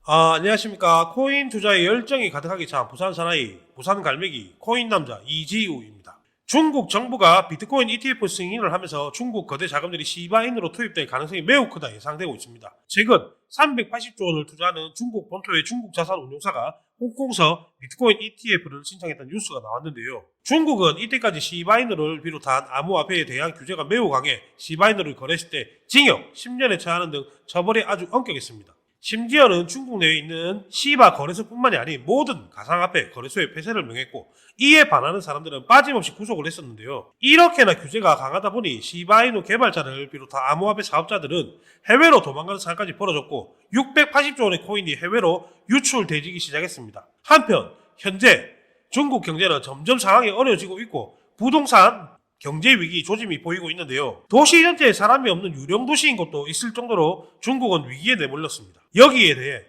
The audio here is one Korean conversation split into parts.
안녕하십니까. 코인 투자에 열정이 가득하게 찬 부산 사나이, 부산 갈매기, 코인 남자 이지우입니다. 중국 정부가 비트코인 ETF 승인을 하면서 중국 거대 자금들이 시바인으로 투입될 가능성이 매우 크다 예상되고 있습니다. 최근 380조 원을 투자하는 중국 본토의 중국 자산 운용사가 홍콩서 비트코인 ETF를 신청했다는 뉴스가 나왔는데요. 중국은 이때까지 시바이너를 비롯한 암호화폐에 대한 규제가 매우 강해 시바이너를 거래했을 때 징역 10년에 처하는 등 처벌이 아주 엄격했습니다. 심지어는 중국 내에 있는 시바 거래소뿐만이 아닌 모든 가상화폐 거래소의 폐쇄를 명했고 이에 반하는 사람들은 빠짐없이 구속을 했었는데요. 이렇게나 규제가 강하다 보니 시바이누 개발자를 비롯한 암호화폐 사업자들은 해외로 도망가는 상황까지 벌어졌고 680조 원의 코인이 해외로 유출되기 시작했습니다. 한편 현재 중국 경제는 점점 상황이 어려워지고 있고 부동산 경제 위기 조짐이 보이고 있는데요. 도시 전체에 사람이 없는 유령 도시인 것도 있을 정도로 중국은 위기에 내몰렸습니다. 여기에 대해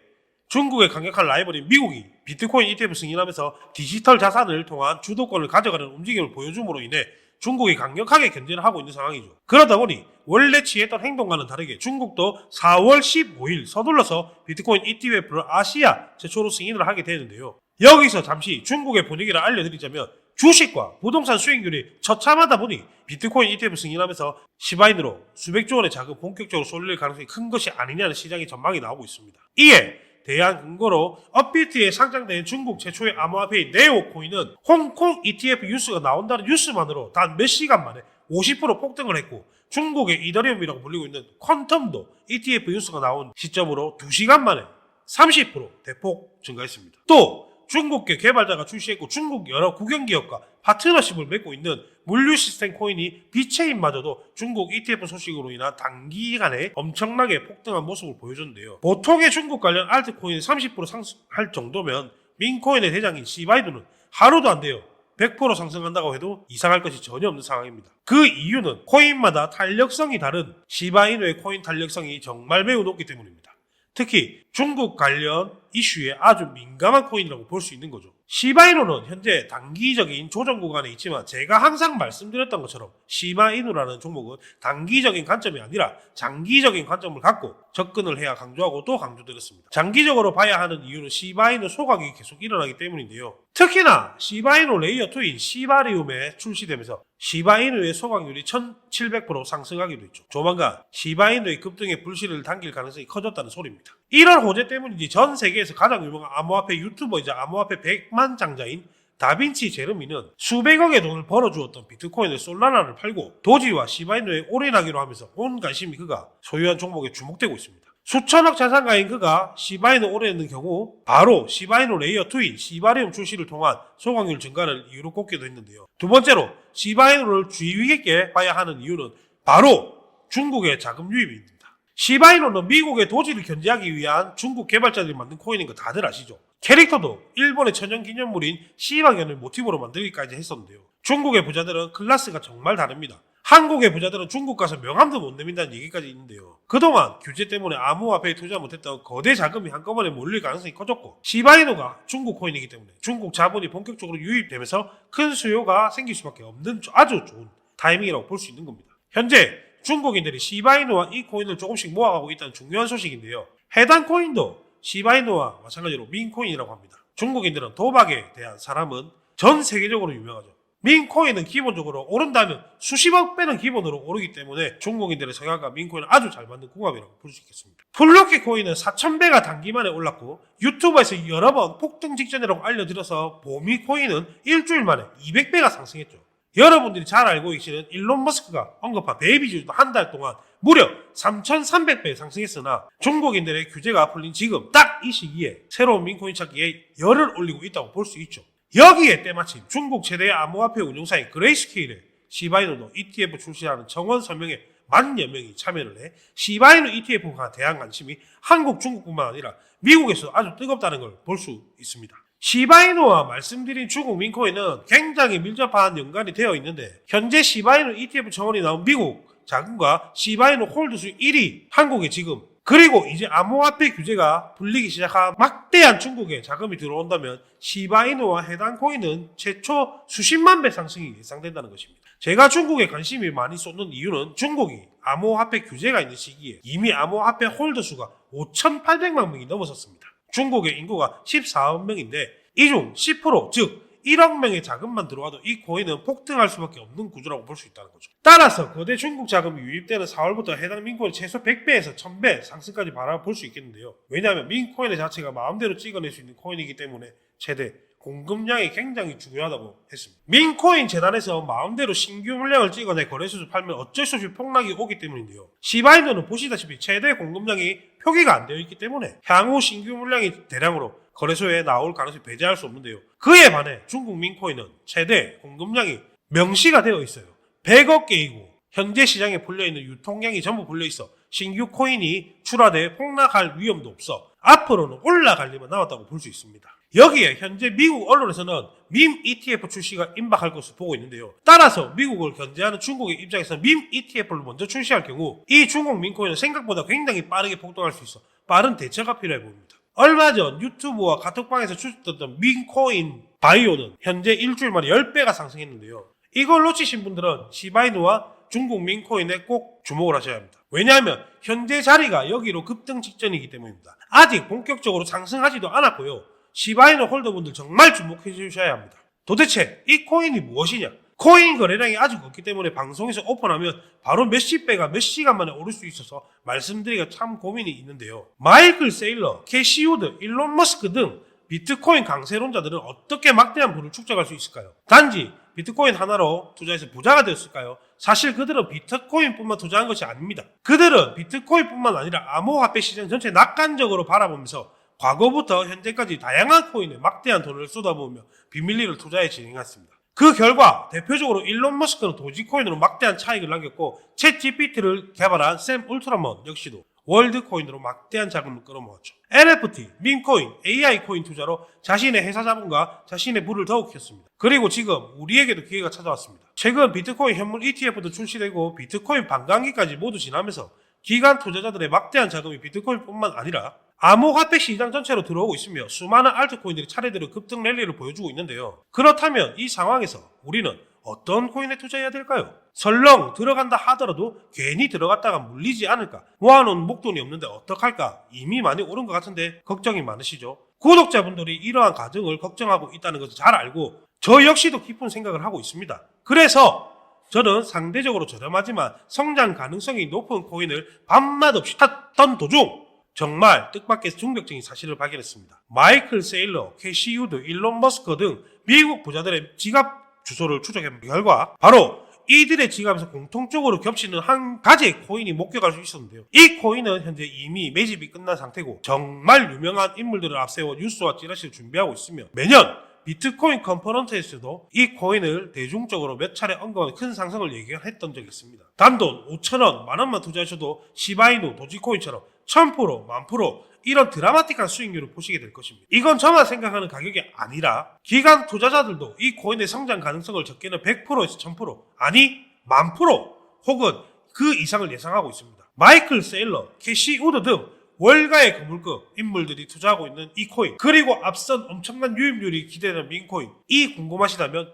중국의 강력한 라이벌인 미국이 비트코인 ETF 승인하면서 디지털 자산을 통한 주도권을 가져가는 움직임을 보여줌으로 인해 중국이 강력하게 견제를 하고 있는 상황이죠. 그러다 보니 원래 취했던 행동과는 다르게 중국도 4월 15일 서둘러서 비트코인 ETF를 아시아 최초로 승인을 하게 되는데요. 여기서 잠시 중국의 분위기를 알려드리자면 주식과 부동산 수익률이 처참하다 보니 비트코인 ETF 승인하면서 시바인으로 수백조 원의 자금 본격적으로 쏠릴 가능성이 큰 것이 아니냐는 시장의 전망이 나오고 있습니다. 이에 대한 근거로 업비트에 상장된 중국 최초의 암호화폐인 네오코인은 홍콩 ETF 뉴스가 나온다는 뉴스만으로 단 몇 시간 만에 50% 폭등을 했고 중국의 이더리움이라고 불리고 있는 퀀텀도 ETF 뉴스가 나온 시점으로 2시간 만에 30% 대폭 증가했습니다. 또 중국계 개발자가 출시했고 중국 여러 국영기업과 파트너십을 맺고 있는 물류 시스템 코인이 비체인마저도 중국 ETF 소식으로 인한 단기간에 엄청나게 폭등한 모습을 보여줬는데요. 보통의 중국 관련 알트코인이 30% 상승할 정도면 민코인의 대장인 시바이누는 하루도 안 돼요. 100% 상승한다고 해도 이상할 것이 전혀 없는 상황입니다. 그 이유는 코인마다 탄력성이 다른 시바이누의 코인 탄력성이 정말 매우 높기 때문입니다. 특히 중국 관련 이슈에 아주 민감한 코인이라고 볼 수 있는 거죠. 시바이누는 현재 단기적인 조정 구간에 있지만 제가 항상 말씀드렸던 것처럼 시바이누라는 종목은 단기적인 관점이 아니라 장기적인 관점을 갖고 접근을 해야 강조하고 또 강조드렸습니다. 장기적으로 봐야 하는 이유는 시바이누 소각이 계속 일어나기 때문인데요. 특히나 시바이누 레이어 2인 시바리움에 출시되면서 시바이누의 소각률이 1700% 상승하기도 했죠. 조만간 시바이누의 급등의 불씨를 당길 가능성이 커졌다는 소리입니다. 이런 호재 때문인지 전 세계에서 가장 유명한 암호화폐 유튜버이자 암호화폐 100만 장자인 다빈치 제르미는 수백억의 돈을 벌어주었던 비트코인을 솔라나를 팔고 도지와 시바이누에 올인하기로 하면서 온 관심이 그가 소유한 종목에 주목되고 있습니다. 수천억 자산가인 그가 시바이누 올인했는 경우 바로 시바이누 레이어 2인 시바리움 출시를 통한 소각률 증가를 이유로 꼽기도 했는데요. 두 번째로 시바이누를 주의 깊게 봐야 하는 이유는 바로 중국의 자금 유입입니다. 시바이누는 미국의 도지를 견제하기 위한 중국 개발자들이 만든 코인인 거 다들 아시죠? 캐릭터도 일본의 천연기념물인 시바견을 모티브로 만들기까지 했었는데요. 중국의 부자들은 클래스가 정말 다릅니다. 한국의 부자들은 중국 가서 명함도 못 내민다는 얘기까지 있는데요. 그동안 규제 때문에 암호화폐에 투자 못했던 거대 자금이 한꺼번에 몰릴 가능성이 커졌고 시바이누가 중국 코인이기 때문에 중국 자본이 본격적으로 유입되면서 큰 수요가 생길 수밖에 없는 아주 좋은 타이밍이라고 볼 수 있는 겁니다. 현재 중국인들이 시바이누와 이 코인을 조금씩 모아가고 있다는 중요한 소식인데요. 해당 코인도 시바이누와 마찬가지로 민코인이라고 합니다. 중국인들은 도박에 대한 사람은 전 세계적으로 유명하죠. 민코인은 기본적으로 오른다면 수십억 배는 기본으로 오르기 때문에 중국인들의 성향과 민코인은 아주 잘 맞는 궁합이라고 볼 수 있겠습니다. 플루키 코인은 4000배가 단기만에 올랐고 유튜브에서 여러 번 폭등 직전이라고 알려드려서 보미 코인은 일주일 만에 200배가 상승했죠. 여러분들이 잘 알고 계시는 일론 머스크가 언급한 베이비주도 한 달 동안 무려 3300배 상승했으나 중국인들의 규제가 풀린 지금 딱 이 시기에 새로운 민코인 찾기에 열을 올리고 있다고 볼 수 있죠. 여기에 때마침 중국 최대의 암호화폐 운용사인 그레이스케일의 시바이누도 ETF 출시하는 정원 설명에 10,000여 명이 참여를 해 시바이누 ETF가 대한 관심이 한국, 중국뿐만 아니라 미국에서 아주 뜨겁다는 걸 볼 수 있습니다. 시바이누와 말씀드린 중국 민코인은 굉장히 밀접한 연관이 되어 있는데 현재 시바이누 ETF 정원이 나온 미국 자금과 시바이누 홀드수 1위 한국에 지금 그리고 이제 암호화폐 규제가 풀리기 시작한 막대한 중국에 자금이 들어온다면 시바이누와 해당 코인은 최초 수십만 배 상승이 예상된다는 것입니다. 제가 중국에 관심이 많이 쏟는 이유는 중국이 암호화폐 규제가 있는 시기에 이미 암호화폐 홀더 수가 5,800만 명이 넘어섰습니다. 중국의 인구가 14억 명인데 이 중 10% 즉 1억 명의 자금만 들어와도 이 코인은 폭등할 수밖에 없는 구조라고 볼 수 있다는 거죠. 따라서 거대 중국 자금이 유입되는 4월부터 해당 민코인 최소 100배에서 1000배 상승까지 바라볼 수 있겠는데요. 왜냐하면 민코인의 자체가 마음대로 찍어낼 수 있는 코인이기 때문에 최대 공급량이 굉장히 중요하다고 했습니다. 민코인 재단에서 마음대로 신규 물량을 찍어내 거래소에서 팔면 어쩔 수 없이 폭락이 오기 때문인데요. 시바이노는 보시다시피 최대 공급량이 표기가 안 되어 있기 때문에 향후 신규 물량이 대량으로 거래소에 나올 가능성이 배제할 수 없는데요. 그에 반해 중국 민코인은 최대 공급량이 명시가 되어 있어요. 100억 개이고 현재 시장에 불려있는 유통량이 전부 불려있어 신규 코인이 출하돼 폭락할 위험도 없어 앞으로는 올라갈 일만 남았다고 볼 수 있습니다. 여기에 현재 미국 언론에서는 밈 ETF 출시가 임박할 것으로 보고 있는데요. 따라서 미국을 견제하는 중국의 입장에서는 밈 ETF를 먼저 출시할 경우 이 중국 민코인은 생각보다 굉장히 빠르게 폭등할 수 있어 빠른 대처가 필요해 보입니다. 얼마 전 유튜브와 카톡방에서 출시됐던 민코인 바이오는 현재 일주일 만에 10배가 상승했는데요. 이걸 놓치신 분들은 시바이누와 중국 민코인에 꼭 주목을 하셔야 합니다. 왜냐하면 현재 자리가 여기로 급등 직전이기 때문입니다. 아직 본격적으로 상승하지도 않았고요. 시바이누 홀더분들 정말 주목해 주셔야 합니다. 도대체 이 코인이 무엇이냐? 코인 거래량이 아직 없기 때문에 방송에서 오픈하면 바로 몇십 배가 몇 시간 만에 오를 수 있어서 말씀드리기가 참 고민이 있는데요. 마이클 세일러, 캐시 우드, 일론 머스크 등 비트코인 강세론자들은 어떻게 막대한 부를 축적할 수 있을까요? 단지 비트코인 하나로 투자해서 부자가 되었을까요? 사실 그들은 비트코인뿐만 투자한 것이 아닙니다. 그들은 비트코인뿐만 아니라 암호화폐 시장 전체 낙관적으로 바라보면서 과거부터 현재까지 다양한 코인에 막대한 돈을 쏟아부으며 비밀리를 투자해 진행했습니다. 그 결과 대표적으로 일론 머스크는 도지코인으로 막대한 차익을 남겼고 챗GPT를 개발한 샘 울트라먼 역시도 월드코인으로 막대한 자금을 끌어모았죠. NFT, 밈코인, AI 코인 투자로 자신의 회사 자본과 자신의 부를 더욱 켰습니다. 그리고 지금 우리에게도 기회가 찾아왔습니다. 최근 비트코인 현물 ETF도 출시되고 비트코인 반감기까지 모두 지나면서 기관 투자자들의 막대한 자금이 비트코인뿐만 아니라 암호화폐 시장 전체로 들어오고 있으며 수많은 알트코인들이 차례대로 급등 랠리를 보여주고 있는데요. 그렇다면 이 상황에서 우리는 어떤 코인에 투자해야 될까요? 설령 들어간다 하더라도 괜히 들어갔다가 물리지 않을까? 모아놓은 목돈이 없는데 어떡할까? 이미 많이 오른 것 같은데 걱정이 많으시죠? 구독자분들이 이러한 가정을 걱정하고 있다는 것을 잘 알고 저 역시도 깊은 생각을 하고 있습니다. 그래서 저는 상대적으로 저렴하지만 성장 가능성이 높은 코인을 밤맛 없이 탔던 도중 정말 뜻밖의 충격적인 사실을 발견했습니다. 마이클 세일러, 캐시 우드, 일론 머스크 등 미국 부자들의 지갑 주소를 추적한 결과 바로 이들의 지갑에서 공통적으로 겹치는 한 가지의 코인이 목격할 수 있었는데요. 이 코인은 현재 이미 매집이 끝난 상태고 정말 유명한 인물들을 앞세워 뉴스와 찌라시를 준비하고 있으며 매년 비트코인 컨퍼런스에서도 이 코인을 대중적으로 몇 차례 언급하는 큰 상승을 예견했던 적이 있습니다. 단돈 5,000원, 만원만 투자하셔도 시바이누, 도지코인처럼 1000%, 10,000% 이런 드라마틱한 수익률을 보시게 될 것입니다. 이건 저만 생각하는 가격이 아니라 기관 투자자들도 이 코인의 성장 가능성을 적게는 100%에서 1000% 아니 10,000% 혹은 그 이상을 예상하고 있습니다. 마이클 세일러, 캐시 우드 등 월가의 거물급 인물들이 투자하고 있는 이 코인 그리고 앞선 엄청난 유입률이 기대되는 민코인 이 궁금하시다면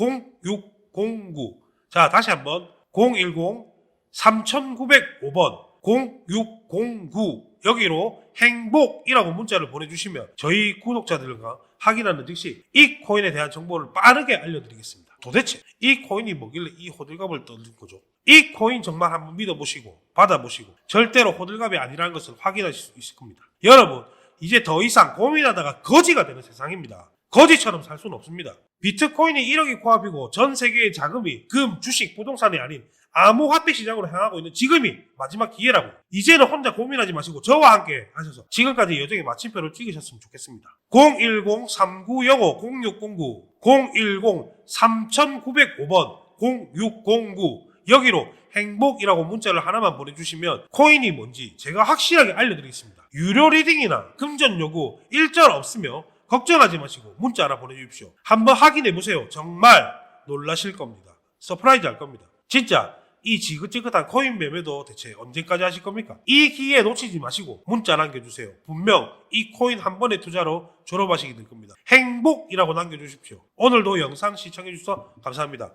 010-3905-0609 자 다시 한번 010-3905번 0609 여기로 행복이라고 문자를 보내주시면 저희 구독자들과 확인하는 즉시 이 코인에 대한 정보를 빠르게 알려드리겠습니다. 도대체 이 코인이 뭐길래 이 호들갑을 떠는 거죠? 이 코인 정말 한번 믿어보시고 받아보시고 절대로 호들갑이 아니라는 것을 확인하실 수 있을 겁니다. 여러분 이제 더 이상 고민하다가 거지가 되는 세상입니다. 거지처럼 살 수는 없습니다. 비트코인이 1억이 코앞이고 전 세계의 자금이 금, 주식, 부동산이 아닌 암호화폐 시장으로 향하고 있는 지금이 마지막 기회라고. 이제는 혼자 고민하지 마시고 저와 함께 하셔서 지금까지 여정의 마침표를 찍으셨으면 좋겠습니다. 010-3905-0609 010-3905번 0609 여기로 행복이라고 문자를 하나만 보내주시면 코인이 뭔지 제가 확실하게 알려드리겠습니다. 유료 리딩이나 금전 요구 일절 없으며 걱정하지 마시고 문자 하나 보내주십시오. 한번 확인해보세요. 정말 놀라실 겁니다. 서프라이즈 할 겁니다. 진짜 이 지긋지긋한 코인 매매도 대체 언제까지 하실 겁니까? 이 기회 놓치지 마시고 문자 남겨주세요. 분명 이 코인 한 번의 투자로 졸업하시게 될 겁니다. 행복이라고 남겨주십시오. 오늘도 영상 시청해주셔서 감사합니다.